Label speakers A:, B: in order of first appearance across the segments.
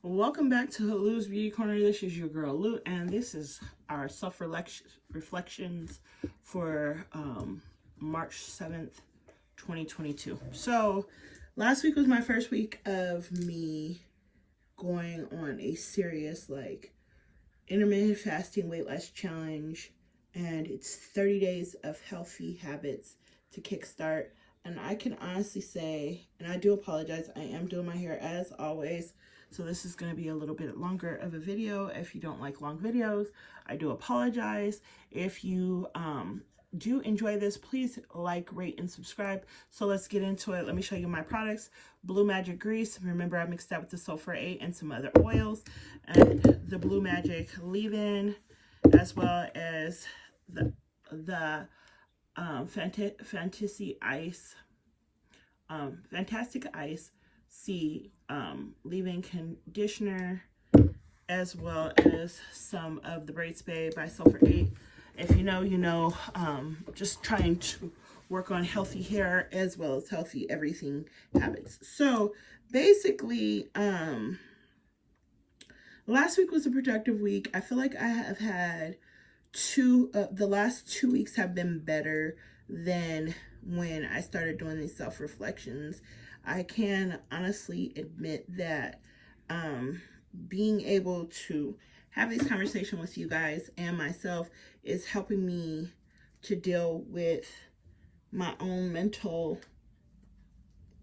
A: Welcome back to Lou's Beauty Corner. This is your girl Lou, and this is our self-reflections for March 7th, 2022. So last week was my first week of me going on a serious intermittent fasting weight loss challenge, and it's 30 days of healthy habits to kickstart. And I can honestly say, and I do apologize, I am doing my hair as always, so this is going to be a little bit longer of a video. If you don't like long videos, I do apologize. If you do enjoy this, please like, rate, and subscribe. So let's get into it. Let me show you my products. Blue Magic Grease. Remember, I mixed that with the Sulfur 8 and some other oils. And the Blue Magic leave-in, as well as the Fantastic Ice C leave-in conditioner, as well as some of the Braid Spray by Sulfur 8. If you know, you know. Just trying to work on healthy hair as well as healthy everything habits. So basically, last week was a productive week. I feel like I have had the last 2 weeks have been better than when I started doing these self-reflections. I can honestly admit that being able to have this conversation with you guys and myself is helping me to deal with my own mental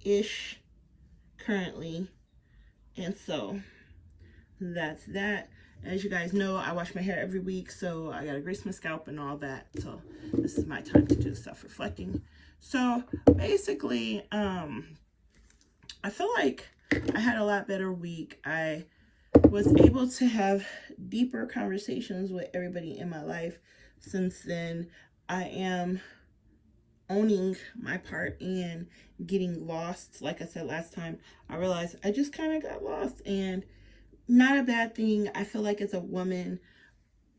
A: ish currently. And so that's that. As you guys know, I wash my hair every week, so I gotta grease my scalp and all that. So this is my time to do self-reflecting. So basically, I feel like I had a lot better week. I was able to have deeper conversations with everybody in my life. Since then, I am owning my part in getting lost. Like I said last time, I realized I just kind of got lost, and not a bad thing. I feel like as a woman,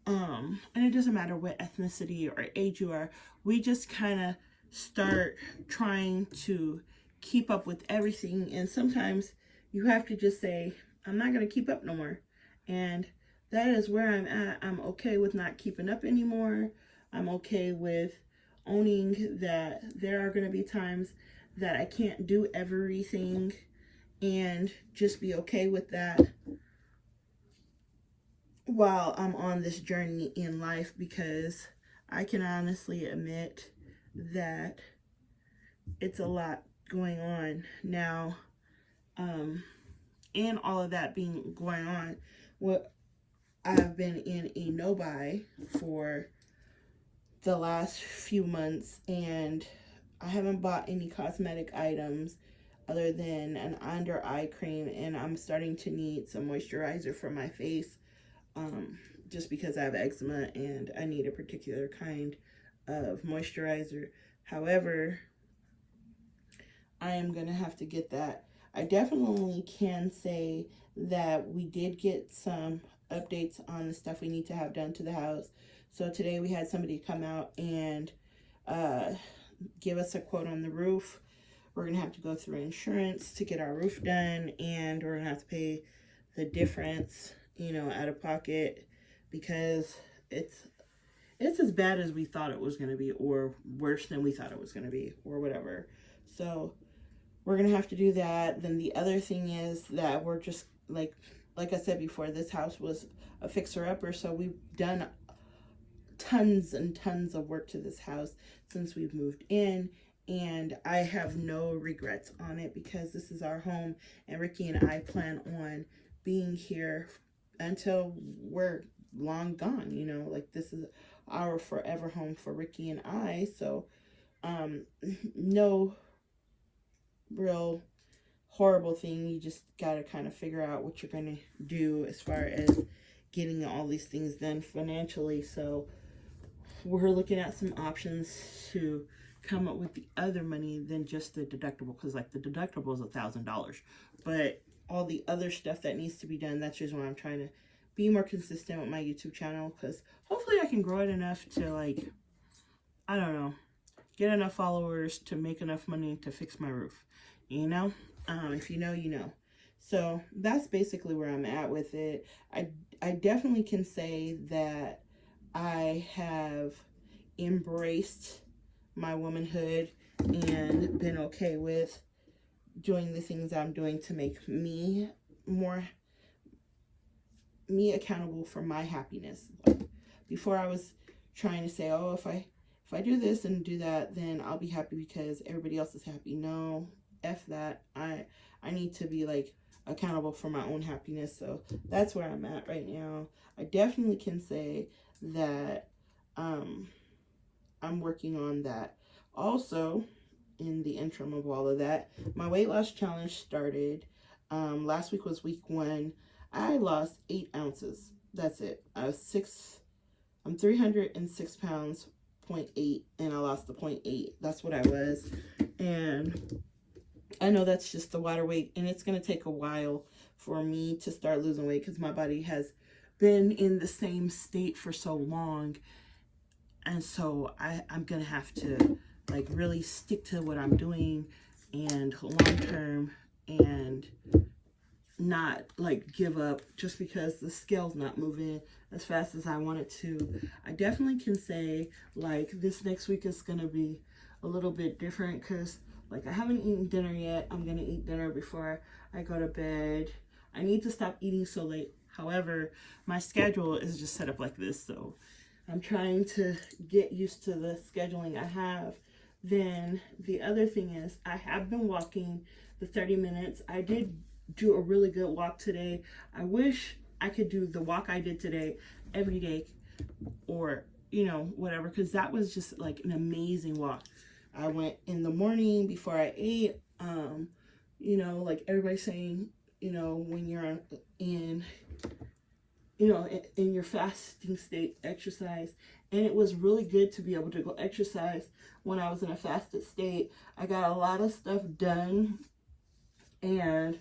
A: and it doesn't matter what ethnicity or age you are, we just kind of start trying to keep up with everything, and sometimes you have to just say, I'm not going to keep up no more. And that is where I'm at. I'm okay with not keeping up anymore. I'm okay with owning that there are going to be times that I can't do everything, and just be okay with that while I'm on this journey in life, because I can honestly admit that it's a lot going on now. And all of that being going on, what I've been in a no-buy for the last few months, and I haven't bought any cosmetic items other than an under eye cream, and I'm starting to need some moisturizer for my face, just because I have eczema and I need a particular kind of moisturizer. However, I am gonna have to get that. I definitely can say that we did get some updates on the stuff we need to have done to the house. So today we had somebody come out and give us a quote on the roof. We're gonna have to go through insurance to get our roof done, and we're gonna have to pay the difference, out of pocket, because it's as bad as we thought it was gonna be, or worse than we thought it was gonna be, or whatever. So we're gonna have to do that. Then the other thing is that we're just like I said before, this house was a fixer-upper, so we've done tons and tons of work to this house since we've moved in, and I have no regrets on it, because this is our home, and Ricky and I plan on being here until we're long gone. This is our forever home for Ricky and I. So no real horrible thing. You just gotta kind of figure out what you're gonna do as far as getting all these things done financially. So we're looking at some options to come up with the other money than just the deductible, because the deductible is $1,000, but all the other stuff that needs to be done, that's just why I'm trying to be more consistent with my YouTube channel, because hopefully I can grow it enough to I don't know, get enough followers to make enough money to fix my roof. If you know, you know. So that's basically where I'm at with it. I definitely can say that I have embraced my womanhood and been okay with doing the things I'm doing to make me more accountable for my happiness. Like, before I was trying to say, oh, if I do this and do that, then I'll be happy because everybody else is happy. No, F that. I need to be like accountable for my own happiness. So that's where I'm at right now. I definitely can say that I'm working on that. Also, in the interim of all of that, my weight loss challenge started. Last week was week 1. I lost 8 ounces. That's it. I'm 306 pounds, 0.8, and I lost the 0.8. That's what I was. And I know that's just the water weight, and it's going to take a while for me to start losing weight because my body has been in the same state for so long. And so I'm going to have to like really stick to what I'm doing and long term and not like give up just because the scale's not moving as fast as I want it to. I definitely can say like this next week is going to be a little bit different because like I haven't eaten dinner yet. I'm going to eat dinner before I go to bed. I need to stop eating so late. However, my schedule is just set up like this, so I'm trying to get used to the scheduling I have. Then the other thing is I have been walking the 30 minutes. I did do a really good walk today. I wish I could do the walk I did today every day or, you know, whatever, because that was just like an amazing walk. I went in the morning before I ate. You know, like everybody's saying, you know, when you're in your fasting state, exercise. And it was really good to be able to go exercise when I was in a fasted state. I got a lot of stuff done. And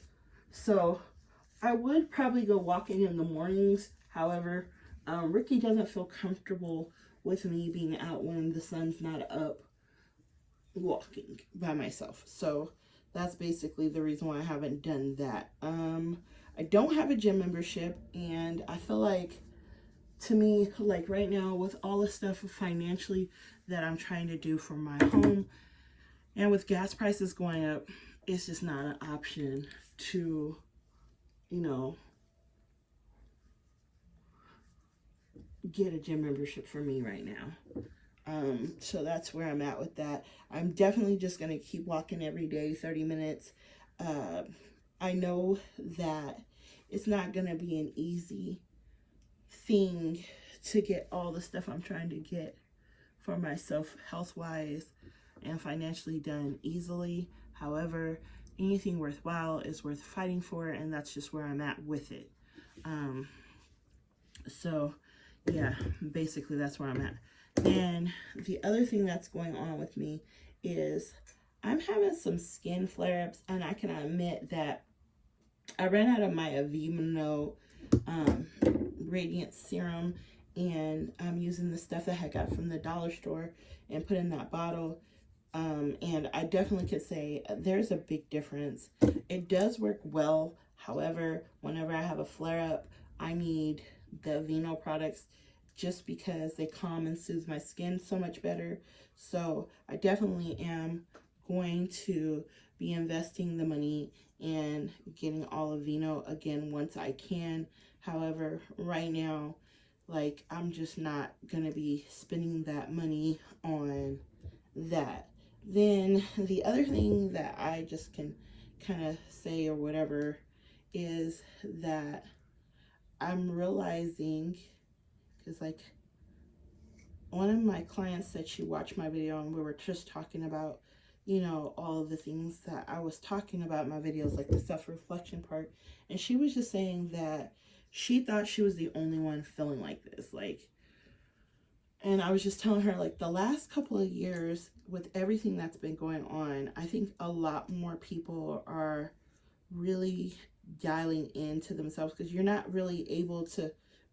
A: so I would probably go walking in the mornings. However, Ricky doesn't feel comfortable with me being out when the sun's not up walking by myself. So that's basically the reason why I haven't done that. I don't have a gym membership, and I feel like, to me, like right now with all the stuff financially that I'm trying to do for my home and with gas prices going up, it's just not an option to, you know, get a gym membership for me right now. So that's where I'm at with that. I'm definitely just going to keep walking every day, 30 minutes. I know that it's not going to be an easy thing to get all the stuff I'm trying to get for myself health-wise and financially done easily. However, anything worthwhile is worth fighting for, and that's just where I'm at with it. So yeah, basically that's where I'm at. And the other thing that's going on with me is I'm having some skin flare-ups, and I can admit that I ran out of my Aveeno Radiant Serum, and I'm using the stuff that I got from the dollar store and put in that bottle. And I definitely could say there's a big difference. It does work well. However, whenever I have a flare-up, I need the Aveeno products just because they calm and soothe my skin so much better. So I definitely am going to be investing the money and getting all Aveeno again once I can. However, right now, like, I'm just not gonna be spending that money on that. Then the other thing that I just can kind of say or whatever is that I'm realizing, because like one of my clients said she watched my video and we were just talking about, you know, all of the things that I was talking about in my videos, like the self-reflection part. And she was just saying that she thought she was the only one feeling like this. Like, and I was just telling her, like, the last couple of years with everything that's been going on, I think a lot more people are really dialing into themselves because you're not really able to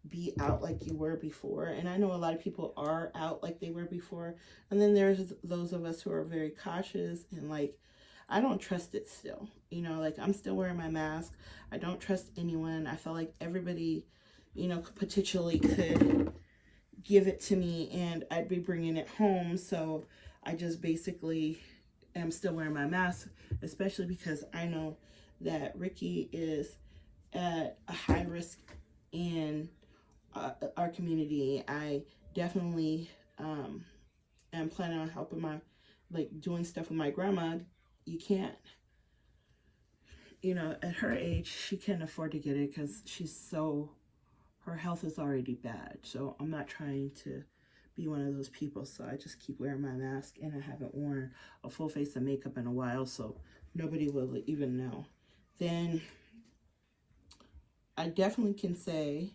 A: be out like you were before. And I know a lot of people are out like they were before. And then there's those of us who are very cautious and like, I don't trust it still. You know, like I'm still wearing my mask. I don't trust anyone. I feel like everybody, you know, potentially could give it to me and I'd be bringing it home. So I just basically am still wearing my mask, especially because I know that Ricky is at a high risk in our community. I definitely am planning on helping my, like doing stuff with my grandma. You can't, you know, at her age, she can't afford to get it because her health is already bad. So I'm not trying to be one of those people. So I just keep wearing my mask, and I haven't worn a full face of makeup in a while, so nobody will even know. Then I definitely can say,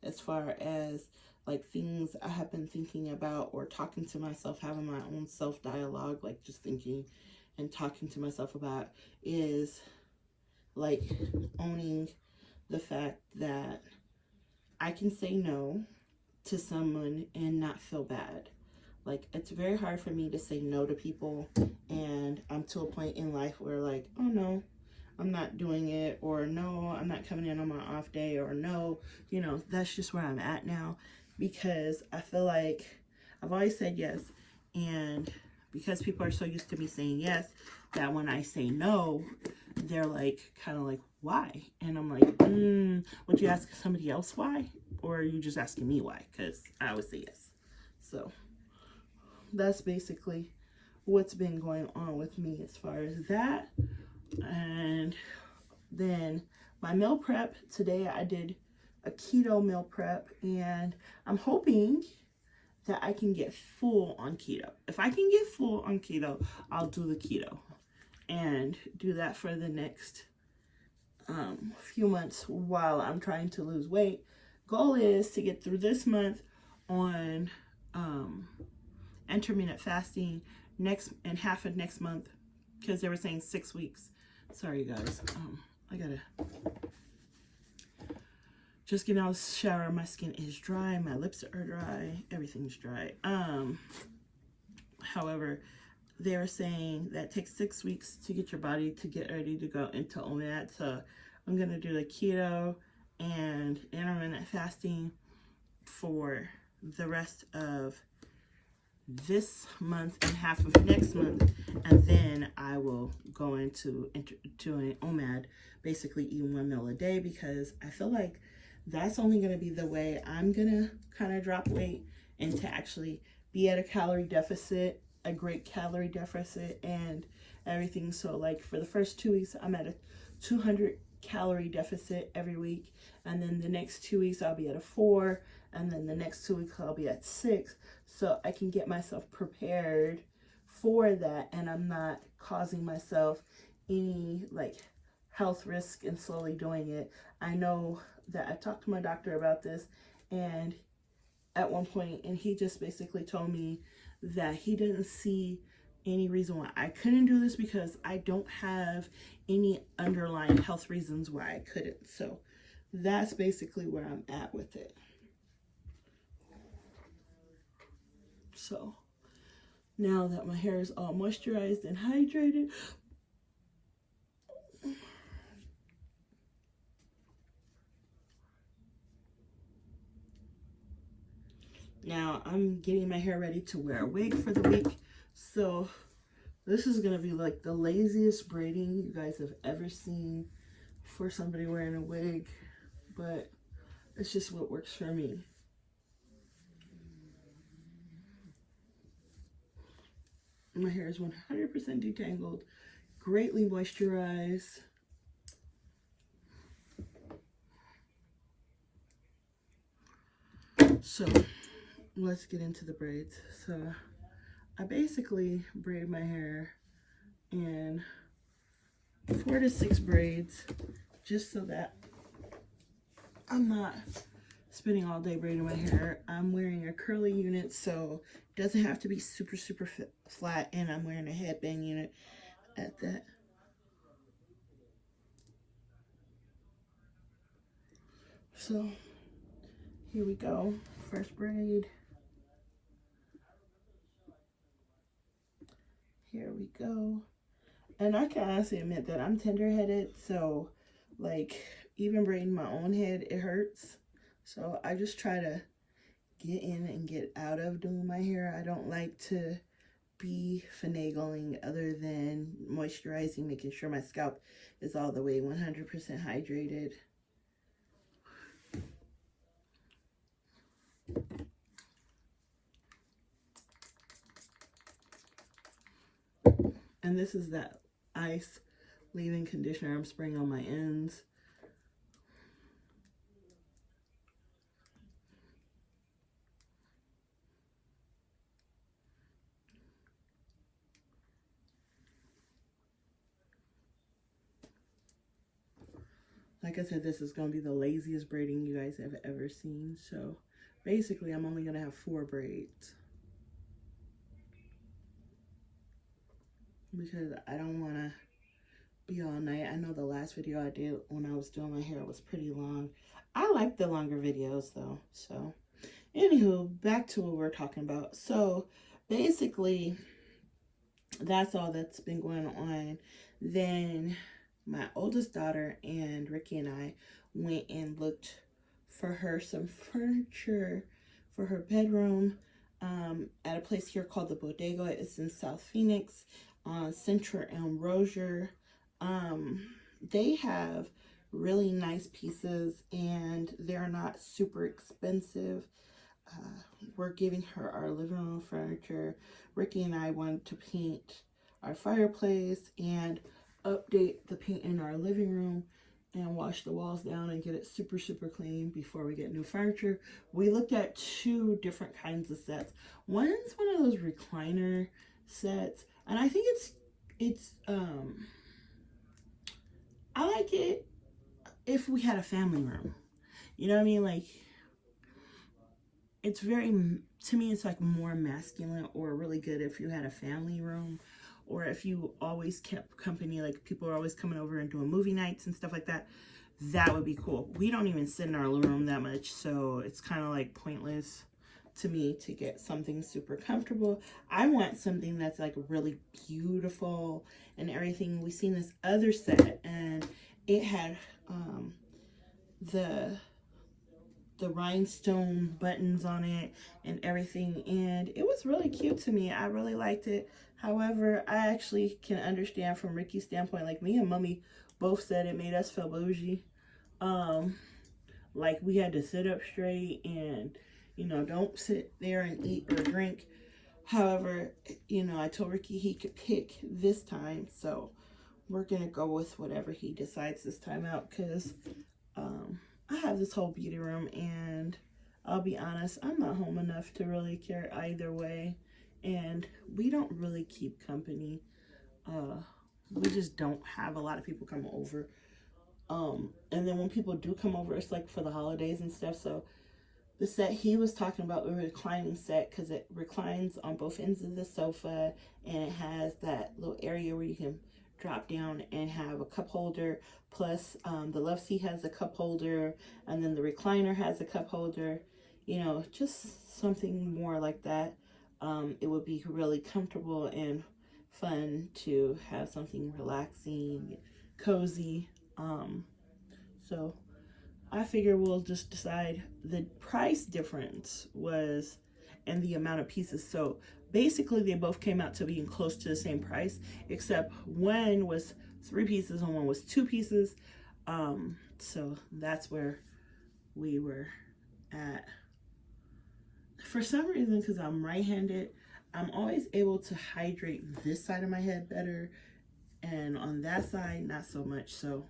A: as far as like things I have been thinking about or talking to myself, having my own self dialogue, like just thinking and talking to myself about, is like owning the fact that I can say no to someone and not feel bad. Like, it's very hard for me to say no to people, and I'm to a point in life where like, oh no, I'm not doing it, or no, I'm not coming in on my off day, or no, you know, that's just where I'm at now, because I feel like I've always said yes, and because people are so used to me saying yes, that when I say no, they're like, kind of like, why? And I'm like, would you ask somebody else why? Or are you just asking me why? Because I always say yes. So that's basically what's been going on with me as far as that. And then my meal prep, today I did a keto meal prep, and I'm hoping that I can get full on keto. If I can get full on keto, I'll do the keto and do that for the next few months while I'm trying to lose weight. Goal is to get through this month on intermittent fasting, next and half of next month, because they were saying 6 weeks. Sorry, you guys. I gotta just get out of the shower. My skin is dry. My lips are dry. Everything's dry. However, they were saying that it takes 6 weeks to get your body to get ready to go into OMAD. So I'm gonna do the keto and intermittent fasting for the rest of this month and half of next month, and then I will go into an OMAD, basically eating 1 meal a day, because I feel like that's only going to be the way I'm going to kind of drop weight and to actually be at a calorie deficit, a great calorie deficit and everything. So like for the first 2 weeks, I'm at a 200 calorie deficit every week, and then the next 2 weeks I'll be at a 4, and then the next 2 weeks I'll be at 6, so I can get myself prepared for that, and I'm not causing myself any like health risk in slowly doing it. I know that I talked to my doctor about this, and at one point, and he just basically told me that he didn't see any reason why I couldn't do this, because I don't have any underlying health reasons why I couldn't. So that's basically where I'm at with it. So now that my hair is all moisturized and hydrated, now I'm getting my hair ready to wear a wig for the week. So this is gonna be like the laziest braiding you guys have ever seen for somebody wearing a wig, but it's just what works for me. My hair is 100% detangled, greatly moisturized. So let's get into the braids. So I basically braid my hair in 4 to 6 braids, just so that I'm not spending all day braiding my hair. I'm wearing a curly unit, so it doesn't have to be super flat, and I'm wearing a headband unit at that. So here we go. First braid. Here we go. And I can honestly admit that I'm tender-headed, so like even braiding my own head, it hurts. So I just try to get in and get out of doing my hair. I don't like to be finagling other than moisturizing, making sure my scalp is all the way 100% hydrated. And this is that ice leave-in conditioner I'm spraying on my ends. Like I said, this is going to be the laziest braiding you guys have ever seen. So basically, I'm only going to have 4 braids, because I don't want to be all night. I know the last video I did when I was doing my hair was pretty long. I like the longer videos though. So anywho, back to what we're talking about. So basically, that's all that's been going on. Then my oldest daughter and Ricky and I went and looked for her some furniture for her bedroom at a place here called the Bodega. It's in South Phoenix on Central and Rozier. They have really nice pieces and they're not super expensive. We're giving her our living room furniture. Ricky and I wanted to paint our fireplace and update the paint in our living room and wash the walls down and get it super, super clean before we get new furniture. We looked at 2 different kinds of sets. One's one of those recliner sets, and I think it's I like it if we had a family room. You know what I mean? Like, it's very, to me, it's like more masculine, or really good if you had a family room, or if you always kept company, like people are always coming over and doing movie nights and stuff like that. That would be cool. We don't even sit in our living room that much, so it's kind of like pointless to me to get something super comfortable. I want something that's like really beautiful and everything. We seen this other set and it had the rhinestone buttons on it and everything, and it was really cute to me. I really liked it. However, I actually can understand from Ricky's standpoint, like me and Mommy both said it made us feel bougie. Like we had to sit up straight and, you know, don't sit there and eat or drink. However, you know, I told Ricky he could pick this time, so we're gonna go with whatever he decides this time out, because I have this whole beauty room, and I'll be honest, I'm not home enough to really care either way, and we don't really keep company. We just don't have a lot of people come over. And then when people do come over, it's like for the holidays and stuff. So the set he was talking about, the reclining set, because it reclines on both ends of the sofa, and it has that little area where you can drop down and have a cup holder, plus the love seat has a cup holder, and then the recliner has a cup holder. You know, just something more like that. It would be really comfortable and fun to have something relaxing, cozy. So I figure we'll just decide. The price difference was and the amount of pieces. So basically they both came out to being close to the same price, except one was 3 pieces and one was 2 pieces. So that's where we were at. For some reason, because I'm right-handed, I'm always able to hydrate this side of my head better, and on that side not so much. So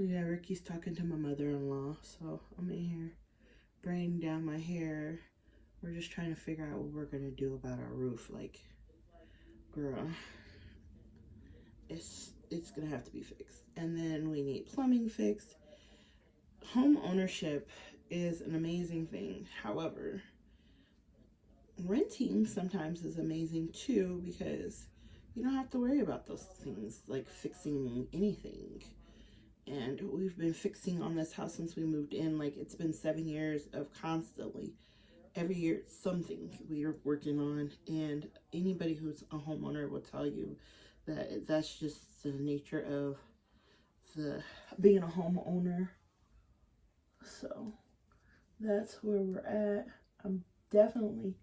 A: yeah, Ricky's talking to my mother-in-law, so I'm in here braiding down my hair. We're just trying to figure out what we're gonna do about our roof. Like, girl, it's gonna have to be fixed. And then we need plumbing fixed. Home ownership is an amazing thing. However, renting sometimes is amazing too, because you don't have to worry about those things like fixing anything. And we've been fixing on this house since we moved in. Like, it's been 7 years of constantly, every year it's something we are working on. And anybody who's a homeowner will tell you that that's just the nature of the being a homeowner. So that's where we're at. I'm definitely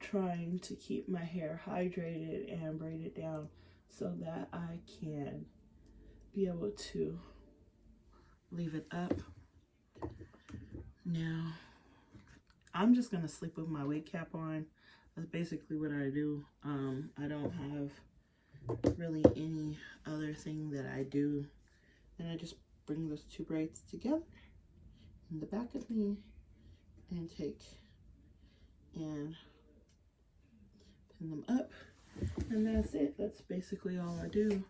A: trying to keep my hair hydrated and braided down so that I can be able to leave it up. Now, I'm just gonna sleep with my wig cap on. That's basically what I do. I don't have really any other thing that I do. And I just bring those two braids together in the back of me and take and pin them up. And that's it. That's basically all I do.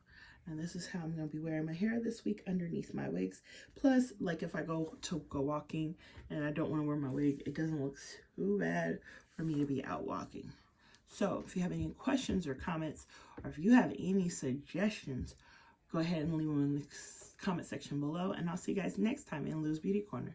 A: And this is how I'm going to be wearing my hair this week underneath my wigs. Plus, like, if I go walking and I don't want to wear my wig, it doesn't look too bad for me to be out walking. So if you have any questions or comments, or if you have any suggestions, go ahead and leave them in the comment section below. And I'll see you guys next time in Lou's Beauty Corner.